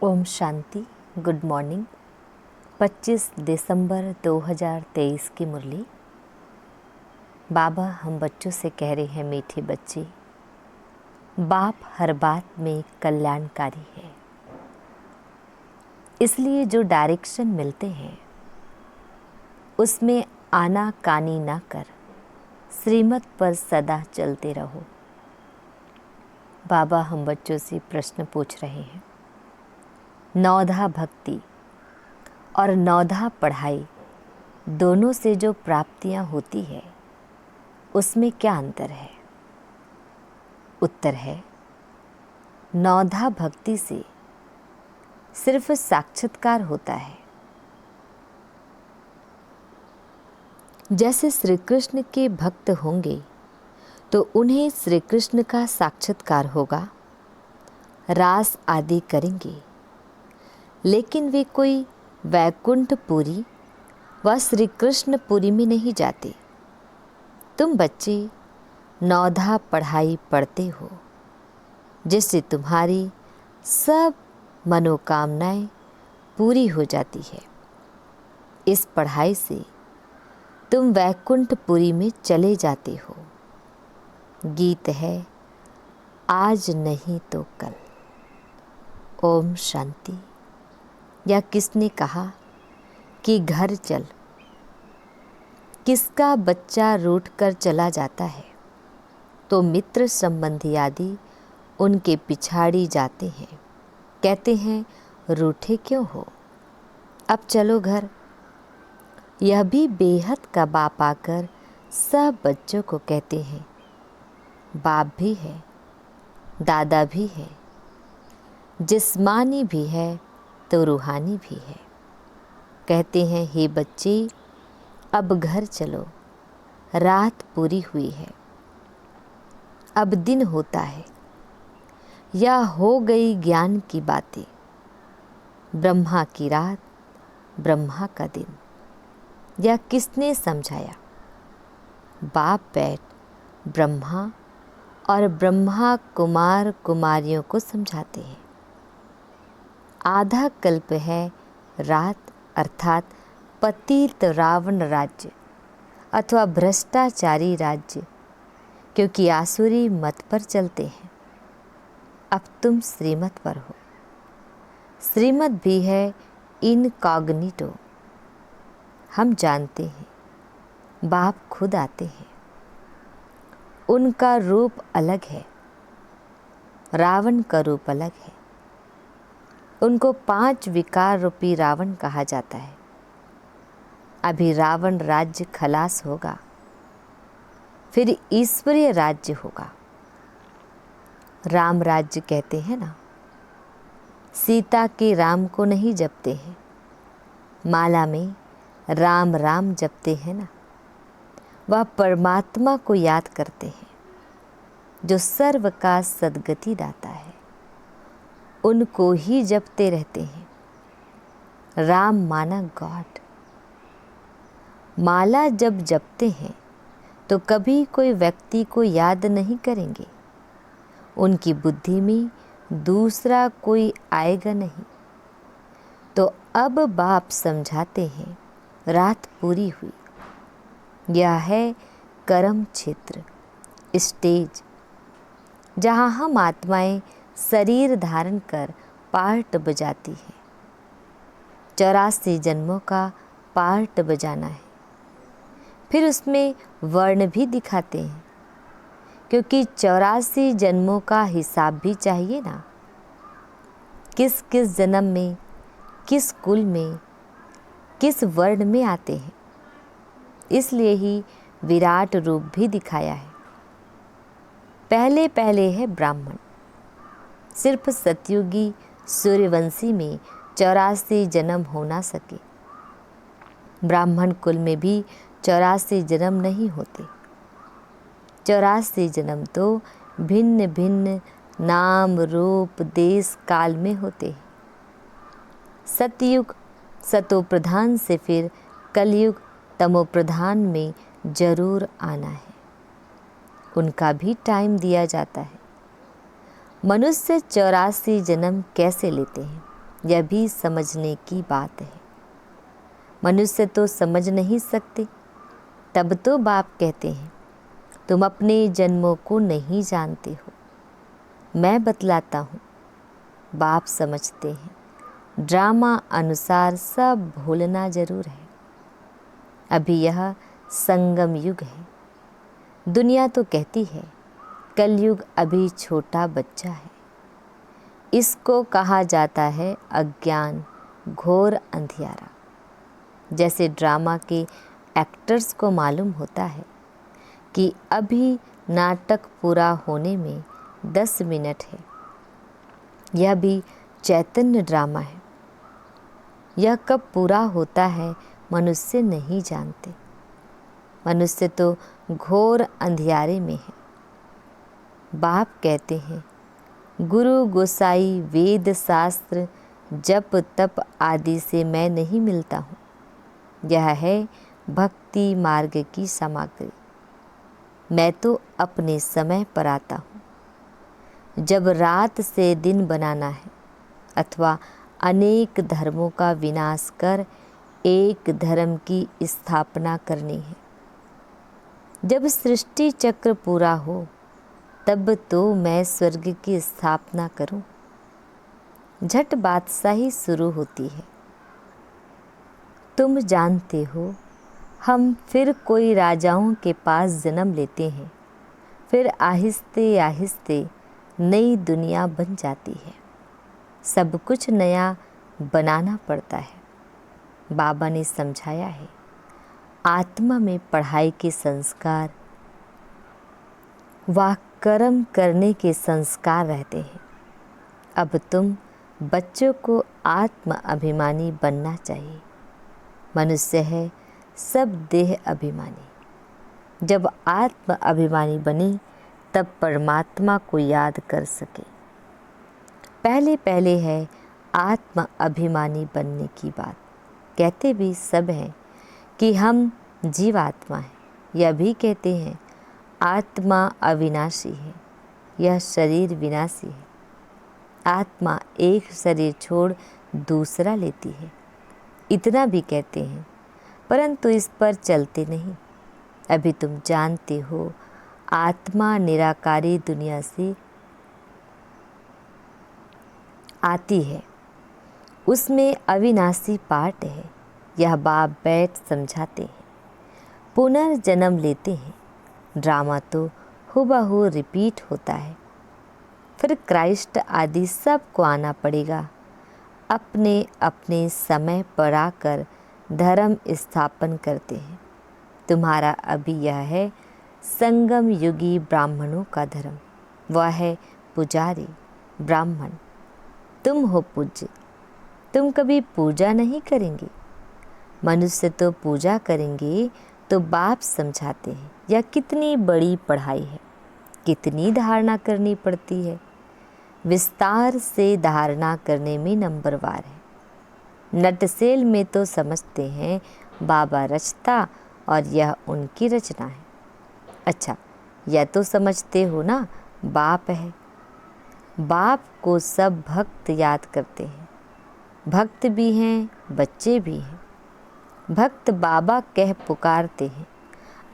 Om Shanti. Good morning. 25 दिसंबर 2023 की मुरली। बाबा हम बच्चों से कह रहे हैं, मीठे बच्चे, बाप हर बात में कल्याणकारी है। इसलिए जो डायरेक्शन मिलते हैं उसमें आना कानी ना कर श्रीमत पर सदा चलते रहो। बाबा हम बच्चों से प्रश्न पूछ रहे हैं, नौधा भक्ति और नौधा पढ़ाई दोनों से जो प्राप्तियां होती है उसमें क्या अंतर है? उत्तर है, नौधा भक्ति से सिर्फ साक्षात्कार होता है। जैसे श्री कृष्ण के भक्त होंगे तो उन्हें श्री कृष्ण का साक्षात्कार होगा, रास आदि करेंगे, लेकिन वे कोई वैकुंठपुरी व श्री कृष्णपुरी में नहीं जाते। तुम बच्चे नौधा पढ़ाई पढ़ते हो जिससे तुम्हारी सब मनोकामनाएं पूरी हो जाती है। इस पढ़ाई से तुम वैकुंठपुरी में चले जाते हो। गीत है, आज नहीं तो कल। ओम शांति। या किसने कहा कि घर चल, किसका बच्चा रूठ कर चला जाता है तो मित्र संबंधी आदि उनके पिछाड़ी जाते हैं, कहते हैं रूठे क्यों हो, अब चलो घर। यह भी बेहद का बाप आकर सब बच्चों को कहते हैं, बाप भी है, दादा भी है, जिस्मानी भी है तो रूहानी भी है। कहते हैं, हे बच्चे अब घर चलो, रात पूरी हुई है, अब दिन होता है। या हो गई ज्ञान की बातें, ब्रह्मा की रात, ब्रह्मा का दिन। या किसने समझाया? बाप बैठ ब्रह्मा और ब्रह्मा कुमार कुमारियों को समझाते हैं। आधा कल्प है रात, अर्थात पतित रावण राज्य अथवा भ्रष्टाचारी राज्य, क्योंकि आसुरी मत पर चलते हैं। अब तुम श्रीमत पर हो। श्रीमत भी है इनकॉग्निटो। हम जानते हैं, बाप खुद आते हैं, उनका रूप अलग है, रावण का रूप अलग है। उनको 5 विकार रूपी रावण कहा जाता है। अभी रावण राज्य खलास होगा, फिर ईश्वरीय राज्य होगा। राम राज्य कहते हैं ना, सीता के राम को नहीं जपते हैं, माला में राम राम जपते हैं ना। वह परमात्मा को याद करते हैं जो सर्व का सद्गति दाता है, उनको ही जपते रहते हैं। राम माना गॉड। माला जब जपते हैं तो कभी कोई व्यक्ति को याद नहीं करेंगे, उनकी बुद्धि में दूसरा कोई आएगा नहीं। तो अब बाप समझाते हैं, रात पूरी हुई। यह है कर्म क्षेत्र, स्टेज, जहाँ हम आत्माएं शरीर धारण कर पार्ट बजाती हैं। 84 जन्मों का पार्ट बजाना है। फिर उसमें वर्ण भी दिखाते हैं, क्योंकि 84 जन्मों का हिसाब भी चाहिए ना। किस किस जन्म में, किस कुल में, किस वर्ण में आते हैं। इसलिए ही विराट रूप भी दिखाया है। पहले पहले है ब्राह्मण। सिर्फ सतयुगी सूर्यवंशी में 84 जन्म हो ना सके। ब्राह्मण कुल में भी 84 जन्म नहीं होते। 84 जन्म तो भिन्न भिन्न नाम रूप देश काल में होते हैं। सतयुग सतो प्रधान से फिर कलयुग तमो प्रधान में जरूर आना है। उनका भी टाइम दिया जाता है। मनुष्य 84 जन्म कैसे लेते हैं? यह भी समझने की बात है। मनुष्य तो समझ नहीं सकते, तब तो बाप कहते हैं तुम अपने जन्मों को नहीं जानते हो। मैं बतलाता हूँ, बाप समझते हैं। ड्रामा अनुसार सब भूलना जरूर है। अभी यह संगम युग है। दुनिया तो कहती है कलयुग अभी छोटा बच्चा है। इसको कहा जाता है अज्ञान, घोर अंधियारा। जैसे ड्रामा के एक्टर्स को मालूम होता है कि अभी नाटक पूरा होने में 10 मिनट है। यह भी चैतन्य ड्रामा है। यह कब पूरा होता है मनुष्य नहीं जानते। मनुष्य तो घोर अंधियारे में है। बाप कहते हैं गुरु गोसाई वेद शास्त्र जप तप आदि से मैं नहीं मिलता हूँ। यह है भक्ति मार्ग की सामग्री। मैं तो अपने समय पर आता हूँ। जब रात से दिन बनाना है अथवा अनेक धर्मों का विनाश कर एक धर्म की स्थापना करनी है। जब सृष्टि चक्र पूरा हो तब तो मैं स्वर्ग की स्थापना करूं। झट बादशाही शुरू होती है। तुम जानते हो हम फिर कोई राजाओं के पास जन्म लेते हैं, फिर आहिस्ते आहिस्ते नई दुनिया बन जाती है। सब कुछ नया बनाना पड़ता है। बाबा ने समझाया है आत्मा में पढ़ाई के संस्कार व कर्म करने के संस्कार रहते हैं। अब तुम बच्चों को आत्म अभिमानी बनना चाहिए। मनुष्य है सब देह अभिमानी। जब आत्म अभिमानी बने तब परमात्मा को याद कर सके। पहले पहले है आत्म अभिमानी बनने की बात। कहते भी सब हैं कि हम जीवात्मा हैं। यह भी कहते हैं आत्मा अविनाशी है, यह शरीर विनाशी है। आत्मा एक शरीर छोड़ दूसरा लेती है, इतना भी कहते हैं, परंतु इस पर चलते नहीं। अभी तुम जानते हो आत्मा निराकारी दुनिया से आती है, उसमें अविनाशी पार्ट है। यह बाप बैठ समझाते हैं। पुनर्जन्म लेते हैं। ड्रामा तो हुबहू रिपीट होता है। फिर क्राइस्ट आदि सबको आना पड़ेगा। अपने अपने समय पर आकर धर्म स्थापन करते हैं। तुम्हारा अभी यह है संगम युगी ब्राह्मणों का धर्म। वह है पुजारी ब्राह्मण। तुम हो पूज्य। तुम कभी पूजा नहीं करेंगे। मनुष्य तो पूजा करेंगे तो बाप समझाते हैं यह कितनी बड़ी पढ़ाई है, कितनी धारणा करनी पड़ती है। विस्तार से धारणा करने में नंबरवार है। नटसेल में तो समझते हैं बाबा रचता और यह उनकी रचना है। अच्छा, यह तो समझते हो ना बाप है। बाप को सब भक्त याद करते हैं। भक्त भी हैं, बच्चे भी हैं। भक्त बाबा कह पुकारते हैं।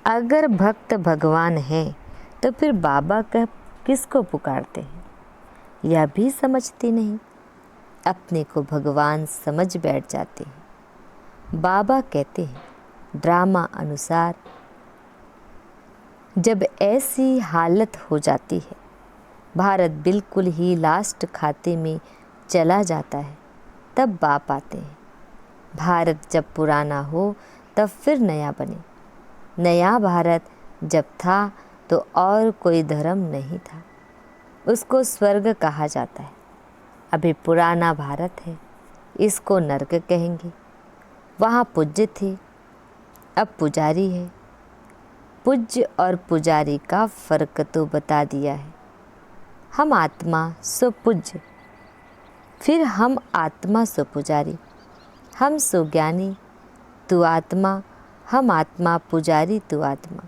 अगर भक्त भगवान है तो फिर बाबा कह किसको पुकारते हैं? यह भी समझते नहीं। अपने को भगवान समझ बैठ जाते हैं। बाबा कहते हैं ड्रामा अनुसार जब ऐसी हालत हो जाती है, भारत बिल्कुल ही लास्ट खाते में चला जाता है, तब बाप आते हैं। भारत जब पुराना हो तब फिर नया बने। नया भारत जब था तो और कोई धर्म नहीं था, उसको स्वर्ग कहा जाता है। अभी पुराना भारत है, इसको नरक कहेंगे। वहाँ पूज्य थे, अब पुजारी है। पूज्य और पुजारी का फर्क तो बता दिया है। हम आत्मा सो पूज्य, फिर हम आत्मा सो पुजारी। हम सो ज्ञानी, तू आत्मा। हम आत्मा पुजारी, तू आत्मा।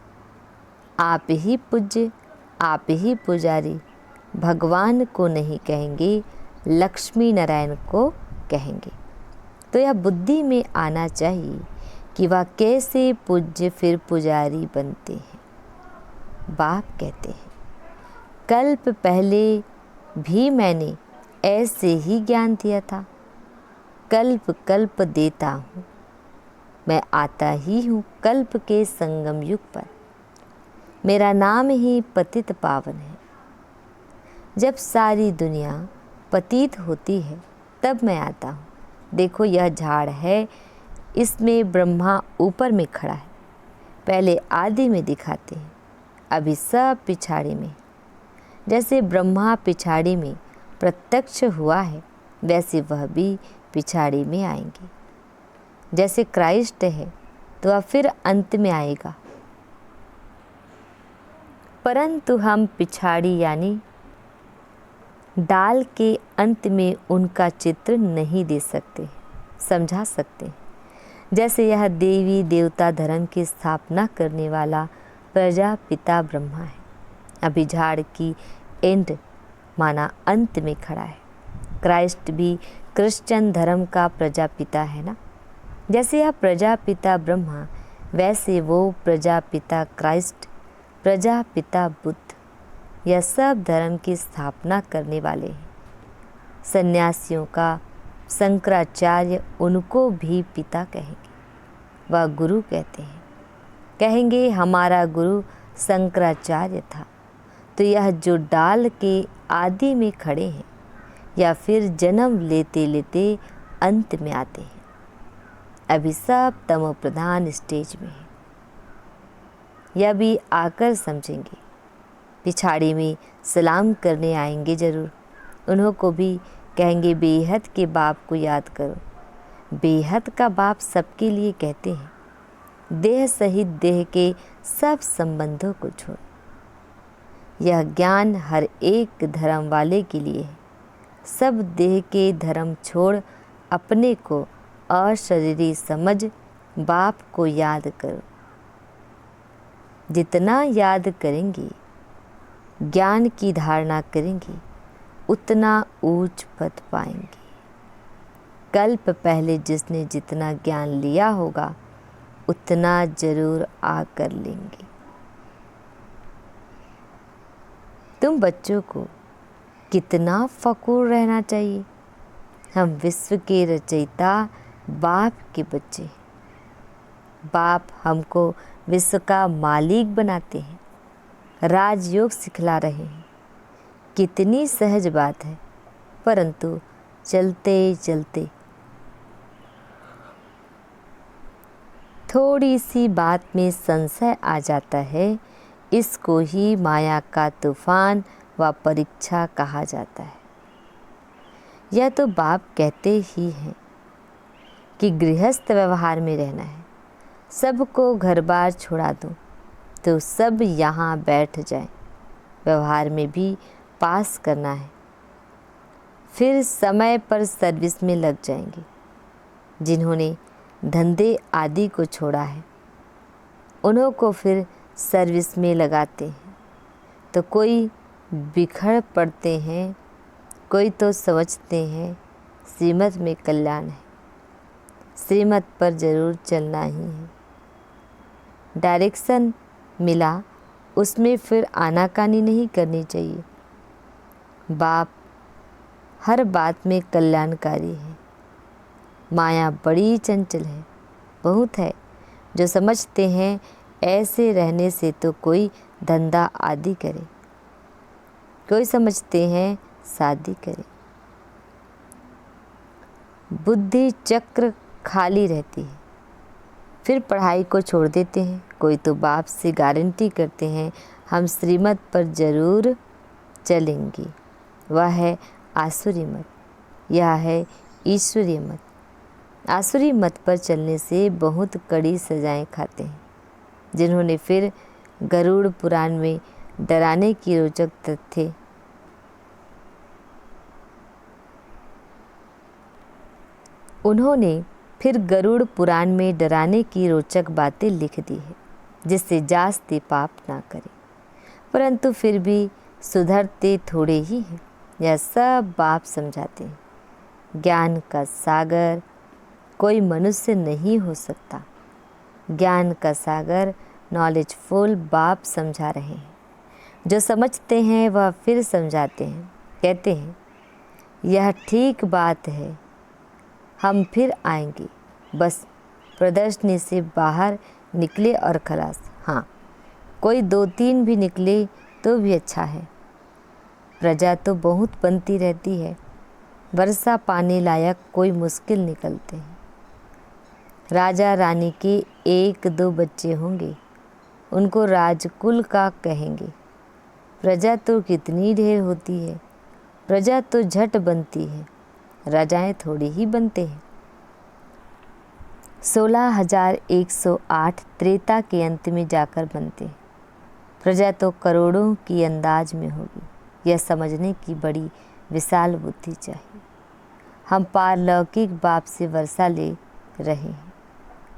आप ही पूज्य, आप ही पुजारी। भगवान को नहीं कहेंगे, लक्ष्मी नारायण को कहेंगे। तो यह बुद्धि में आना चाहिए कि वह कैसे पूज्य फिर पुजारी बनते हैं। बाप कहते हैं, कल्प पहले भी मैंने ऐसे ही ज्ञान दिया था, कल्प कल्प देता हूँ, मैं आता ही हूँ कल्प के संगम युग पर, मेरा नाम ही पतित पावन है। जब सारी दुनिया पतित होती है तब मैं आता हूँ। देखो यह झाड़ है, इसमें ब्रह्मा ऊपर में खड़ा है। पहले आदि में दिखाते हैं, अभी सब पिछाड़ी में। जैसे ब्रह्मा पिछाड़ी में प्रत्यक्ष हुआ है, वैसे वह भी पिछाड़ी में आएंगे। जैसे क्राइस्ट है तो वह फिर अंत में आएगा, परंतु हम पिछाड़ी यानी डाल के अंत में उनका चित्र नहीं दे सकते, समझा सकते। जैसे यह देवी देवता धर्म की स्थापना करने वाला प्रजापिता ब्रह्मा है, अभी झाड़ की एंड माना अंत में खड़ा है। क्राइस्ट भी क्रिश्चियन धर्म का प्रजापिता है ना। जैसे यह प्रजापिता ब्रह्मा, वैसे वो प्रजापिता क्राइस्ट, प्रजापिता बुद्ध, यह सब धर्म की स्थापना करने वाले हैं। सन्यासियों का शंकराचार्य उनको भी पिता कहेंगे, वह गुरु कहते हैं। कहेंगे हमारा गुरु शंकराचार्य था। तो यह जो डाल के आदि में खड़े हैं या फिर जन्म लेते लेते अंत में आते हैं, अभी सब तमो प्रधान स्टेज में है। यह भी आकर समझेंगे, पिछाड़ी में सलाम करने आएंगे जरूर। उन्हों को भी कहेंगे बेहद के बाप को याद करो। बेहद का बाप सबके लिए कहते हैं, देह सहित देह के सब संबंधों को छोड़। यह ज्ञान हर एक धर्म वाले के लिए है। सब देह के धर्म छोड़ अपने को अशरीरी समझ बाप को याद करो। जितना याद करेंगे, ज्ञान की धारणा करेंगे, उतना ऊंच पद पाएंगे। कल्प पहले जिसने जितना ज्ञान लिया होगा उतना जरूर आकर लेंगे। तुम बच्चों को कितना फकूर रहना चाहिए। हम विश्व के रचयिता बाप के बच्चे हैं। बाप हमको विश्व का मालिक बनाते हैं, राजयोग सिखला रहे हैं। कितनी सहज बात है, परंतु चलते चलते थोड़ी सी बात में संशय आ जाता है। इसको ही माया का तूफान व परीक्षा कहा जाता है। यह तो बाप कहते ही हैं कि गृहस्थ व्यवहार में रहना है, सबको घर बार छोड़ा दो तो सब यहाँ बैठ जाएं। व्यवहार में भी पास करना है, फिर समय पर सर्विस में लग जाएंगे। जिन्होंने धंधे आदि को छोड़ा है, उन्हों को फिर सर्विस में लगाते हैं। तो कोई बिखर पड़ते हैं, कोई तो समझते हैं श्रीमत में कल्याण है, श्रीमत पर जरूर चलना ही है। डायरेक्शन मिला, उसमें फिर आनाकानी नहीं करनी चाहिए। बाप हर बात में कल्याणकारी है। माया बड़ी चंचल है, बहुत है जो समझते हैं ऐसे रहने से तो कोई धंधा आदि करे, कोई समझते हैं शादी करे। बुद्धि चक्र खाली रहती है, फिर पढ़ाई को छोड़ देते हैं। कोई तो बाप से गारंटी करते हैं हम श्रीमत पर जरूर चलेंगे। वह है आसुरी मत, यह है ईश्वरीय मत। आसुरी मत पर चलने से बहुत कड़ी सजाएं खाते हैं। जिन्होंने फिर गरुड़ पुराण में डराने की रोचक तथ्य उन्होंने फिर गरुड़ पुराण में डराने की रोचक बातें लिख दी है, जिससे जास्ती पाप ना करें, परंतु फिर भी सुधरते थोड़े ही हैं। यह सब बाप समझाते हैं। ज्ञान का सागर कोई मनुष्य नहीं हो सकता। ज्ञान का सागर नॉलेजफुल बाप समझा रहे हैं। जो समझते हैं वह फिर समझाते हैं, कहते हैं यह ठीक बात है, हम फिर आएंगे। बस प्रदर्शनी से बाहर निकले और खलास। हाँ, कोई 2-3 भी निकले तो भी अच्छा है। प्रजा तो बहुत बनती रहती है, वर्षा पाने लायक कोई मुश्किल निकलते हैं। राजा रानी के 1-2 बच्चे होंगे, उनको राजकुल का कहेंगे। प्रजा तो कितनी ढेर होती है, प्रजा तो झट बनती है, राजाएं थोड़ी ही बनते हैं। 16,108 त्रेता के अंत में जाकर बनते हैं। प्रजा तो करोड़ों की अंदाज में होगी। यह समझने की बड़ी विशाल बुद्धि चाहिए। हम पारलौकिक बाप से वर्षा ले रहे हैं।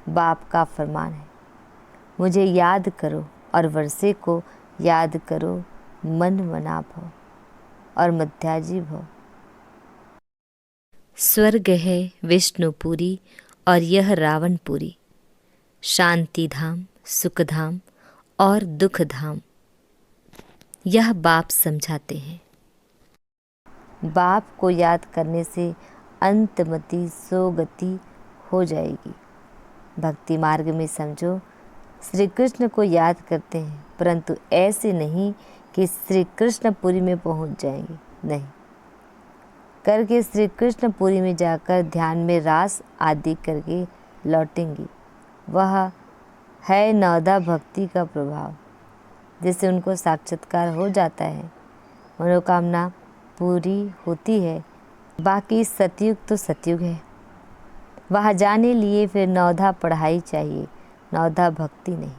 बाप का फरमान है, मुझे याद करो और वर्षे को याद करो, मन मना भव और मध्याजी भव। स्वर्ग है विष्णुपुरी और यह रावणपुरी, शांति धाम, सुख धाम और दुख धाम। यह बाप समझाते हैं। बाप को याद करने से अंतमति सोगति हो जाएगी। भक्ति मार्ग में समझो, श्री कृष्ण को याद करते हैं, परंतु ऐसे नहीं कि श्री कृष्णपुरी में पहुंच जाएंगे। नहीं, करके श्री कृष्णपुरी में जाकर ध्यान में रास आदि करके लौटेंगी। वह है नवदा भक्ति का प्रभाव, जिससे उनको साक्षात्कार हो जाता है, मनोकामना पूरी होती है। बाकी सतयुग तो सतयुग है, वहाँ जाने लिए फिर नवधा पढ़ाई चाहिए, नवधा भक्ति नहीं।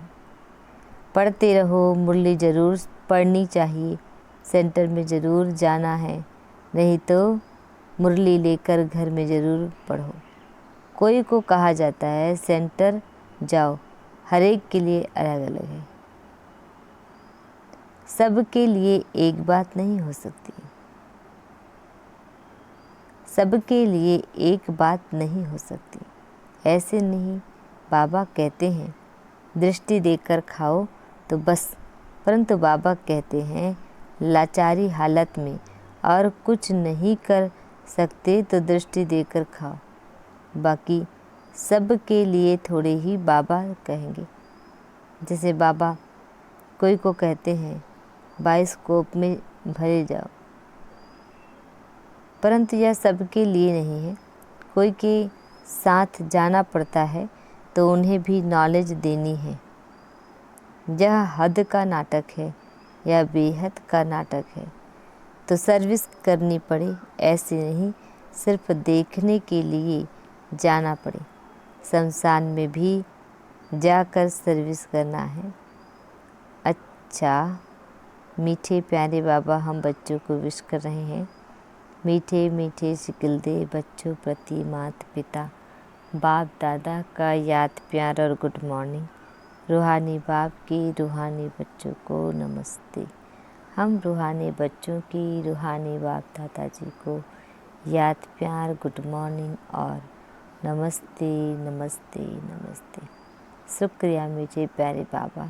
पढ़ते रहो, मुरली जरूर पढ़नी चाहिए, सेंटर में ज़रूर जाना है, नहीं तो मुरली लेकर घर में ज़रूर पढ़ो। कोई को कहा जाता है सेंटर जाओ, हर एक के लिए अलग अलग है, सबके लिए एक बात नहीं हो सकती, सबके लिए एक बात नहीं हो सकती। ऐसे नहीं, बाबा कहते हैं दृष्टि देकर खाओ तो बस, परंतु बाबा कहते हैं लाचारी हालत में और कुछ नहीं कर सकते तो दृष्टि देकर खाओ। बाकी सबके लिए थोड़े ही बाबा कहेंगे। जैसे बाबा कोई को कहते हैं बायोस्कोप में भरे जाओ, परंतु यह सबके लिए नहीं है। कोई के साथ जाना पड़ता है तो उन्हें भी नॉलेज देनी है। यह हद का नाटक है, यह बेहद का नाटक है, तो सर्विस करनी पड़े। ऐसे नहीं सिर्फ देखने के लिए जाना पड़े, शमशान में भी जाकर सर्विस करना है। अच्छा, मीठे प्यारे बाबा हम बच्चों को विश कर रहे हैं। मीठे मीठे शिकल दे बच्चों प्रति माता पिता बाप दादा का याद प्यार और गुड मॉर्निंग। रूहानी बाप की रूहानी बच्चों को नमस्ते। हम रूहानी बच्चों की रूहानी बाप दादा जी को याद प्यार, गुड मॉर्निंग और नमस्ते नमस्ते नमस्ते। शुक्रिया मीठे प्यारे बाबा,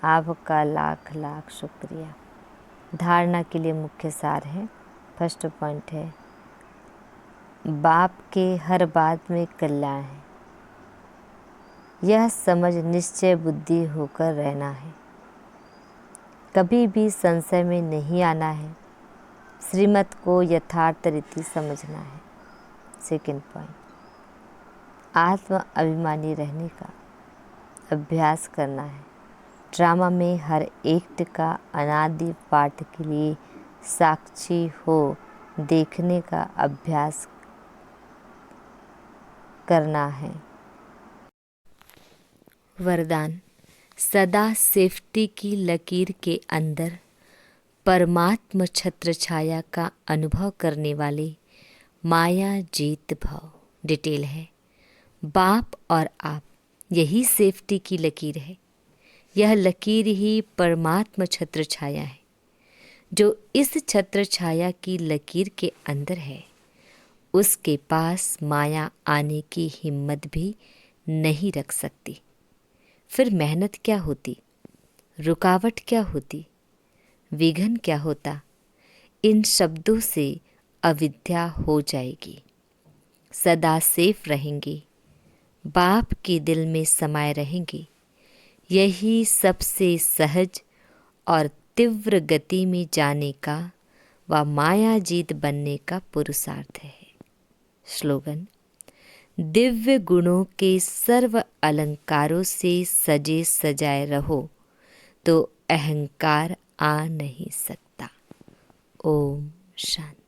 आपका लाख लाख शुक्रिया। धारणा के लिए मुख्य सार है। फर्स्ट पॉइंट है, बाप के हर बात में कल्याण है। यह समझ निश्चय बुद्धि होकर रहना है, कभी भी संशय में नहीं आना है, श्रीमत को यथार्थ रीति समझना है। सेकंड पॉइंट, आत्म अभिमानी रहने का अभ्यास करना है। ड्रामा में हर एक्ट का अनादि पाठ के लिए साक्षी हो देखने का अभ्यास करना है। वरदान, सदा सेफ्टी की लकीर के अंदर परमात्म छत्र छाया का अनुभव करने वाले माया जीत भाव। डिटेल है, बाप और आप, यही सेफ्टी की लकीर है। यह लकीर ही परमात्म छत्र छाया है। जो इस छत्र छाया की लकीर के अंदर है, उसके पास माया आने की हिम्मत भी नहीं रख सकती। फिर मेहनत क्या होती, रुकावट क्या होती, विघ्न क्या होता? इन शब्दों से अविद्या हो जाएगी। सदा सेफ रहेंगे, बाप के दिल में समाये रहेंगे। यही सबसे सहज और तीव्र गति में जाने का व मायाजीत बनने का पुरुषार्थ है। स्लोगन: दिव्य गुणों के सर्व अलंकारों से सजे सजाए रहो तो अहंकार आ नहीं सकता। ओम शांति।